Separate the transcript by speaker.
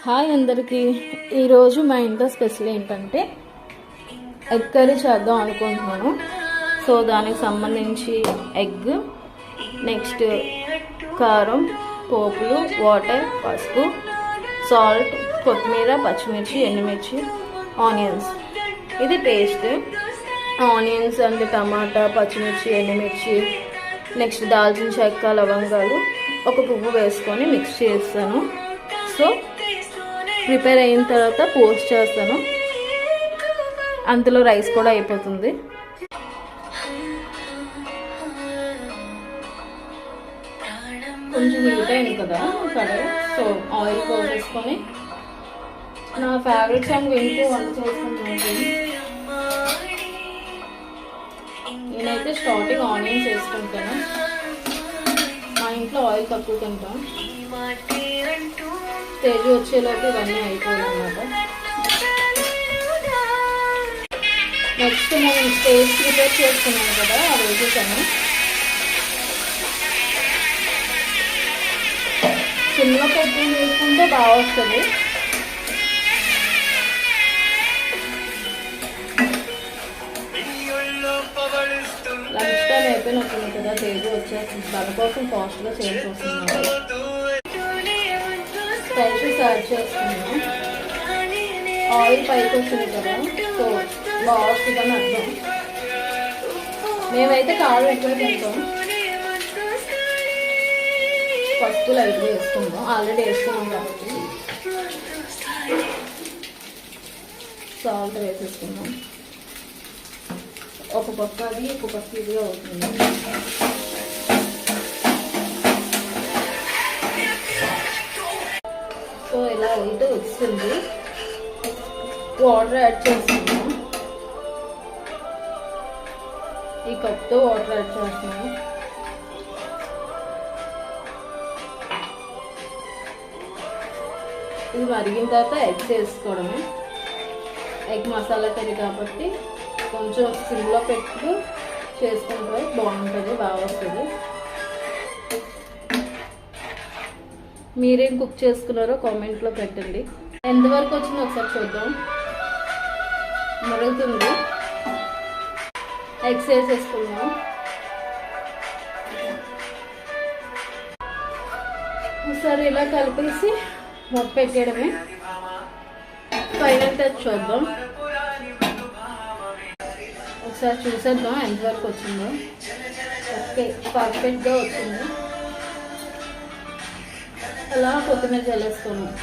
Speaker 1: Hi అందరికీ. ఈరోజు మా ఇంట్లో స్పెషల్ ఏంటంటే ఎగ్ కర్రీ చేద్దాం అనుకుంటున్నాను. సో దానికి సంబంధించి ఎగ్, నెక్స్ట్ కారం, పోపులు, వాటర్, పసుపు, సాల్ట్, కొత్తిమీర, పచ్చిమిర్చి, ఎండుమిర్చి, ఆనియన్స్. ఇది పేస్ట్. ఆనియన్స్ అండ్ టమాటా, పచ్చిమిర్చి, ఎండుమిర్చి, నెక్స్ట్ దాల్చిన చెక్క, లవంగాలు, ఒక పువ్వు వేసుకొని మిక్స్ చేస్తాను. సో ప్రిపేర్ అయిన తర్వాత పోస్ట్ చేస్తాను. అంతలో రైస్ కూడా అయిపోతుంది. కొంచెం హీట్ అయింది కదా కడాయి. సో ఆయిల్ పోసేసుకొని నా ఫేవరెట్ సాంగ్ వింటూ వంట చేసుకుంటాను. నేనైతే స్టార్టింగ్ ఆనియన్స్ వేసుకుంటాను. మా ఇంట్లో ఆయిల్ తక్కువ తింటాం. స్టేజ్ వచ్చేలోపు ఇవన్నీ అయిపోయాయి అన్నమాట. నెక్స్ట్ మనం స్టేజ్ ప్రిపేర్ చేసుకున్నాం కదా, అవి వేసేసాను. చిన్న పెట్టి వేసుకుంటే బాగా వస్తుంది. లంచ్ టైం అయిపోయినట్టుంది కదా, స్టేజ్ వచ్చేస్తుంది. దానికోసం ఫాస్ట్గా చేయాల్సి వస్తుంది. స్పైసెస్ యాడ్ చేసుకున్నాం. ఆయిల్ పైకి వచ్చింది కదా, సో బాగా వస్తుందని అర్థం. మేమైతే కారం ఎక్కువ తింటాం. పసుపు లైట్గా వేసుకుందాం, ఆల్రెడీ వేసుకున్నాం కాబట్టి. సాల్ట్ వేసేసుకుందాం. ఒక పక్క అది, ఒక పక్క ఇది అవుతుంది. సో ఇలా అయితే వస్తుంది. వాటర్ యాడ్ చేస్తున్నాం. ఈ కప్తో వాటర్ యాడ్ చేస్తున్నాం. ఇది మరిగిన తర్వాత ఎగ్స్ వేసుకోవడమే. ఎగ్ మసాలా కర్రీ కాబట్టి కొంచెం సిమ్లో పెట్టుకు చేసుకుంటే బాగుంటుంది, బాగా వస్తుంది. మీరేం కుక్ చేసుకున్నారో కామెంట్లో పెట్టండి. ఎంతవరకు వచ్చిందో ఒకసారి చూద్దాం. మరుగుతుంది. ఎగ్స్ వేసేసుకున్నాం. ఒకసారి ఇలా కలిపేసి మూత పెట్టేయడమే. ఫైనల్ టచ్ చూద్దాం. ఒకసారి చూసేద్దాం ఎంతవరకు వచ్చిందో. ఓకే, పర్ఫెక్ట్గా వచ్చింది. అలా కొత్తిమీర చల్లేసుకున్నాం.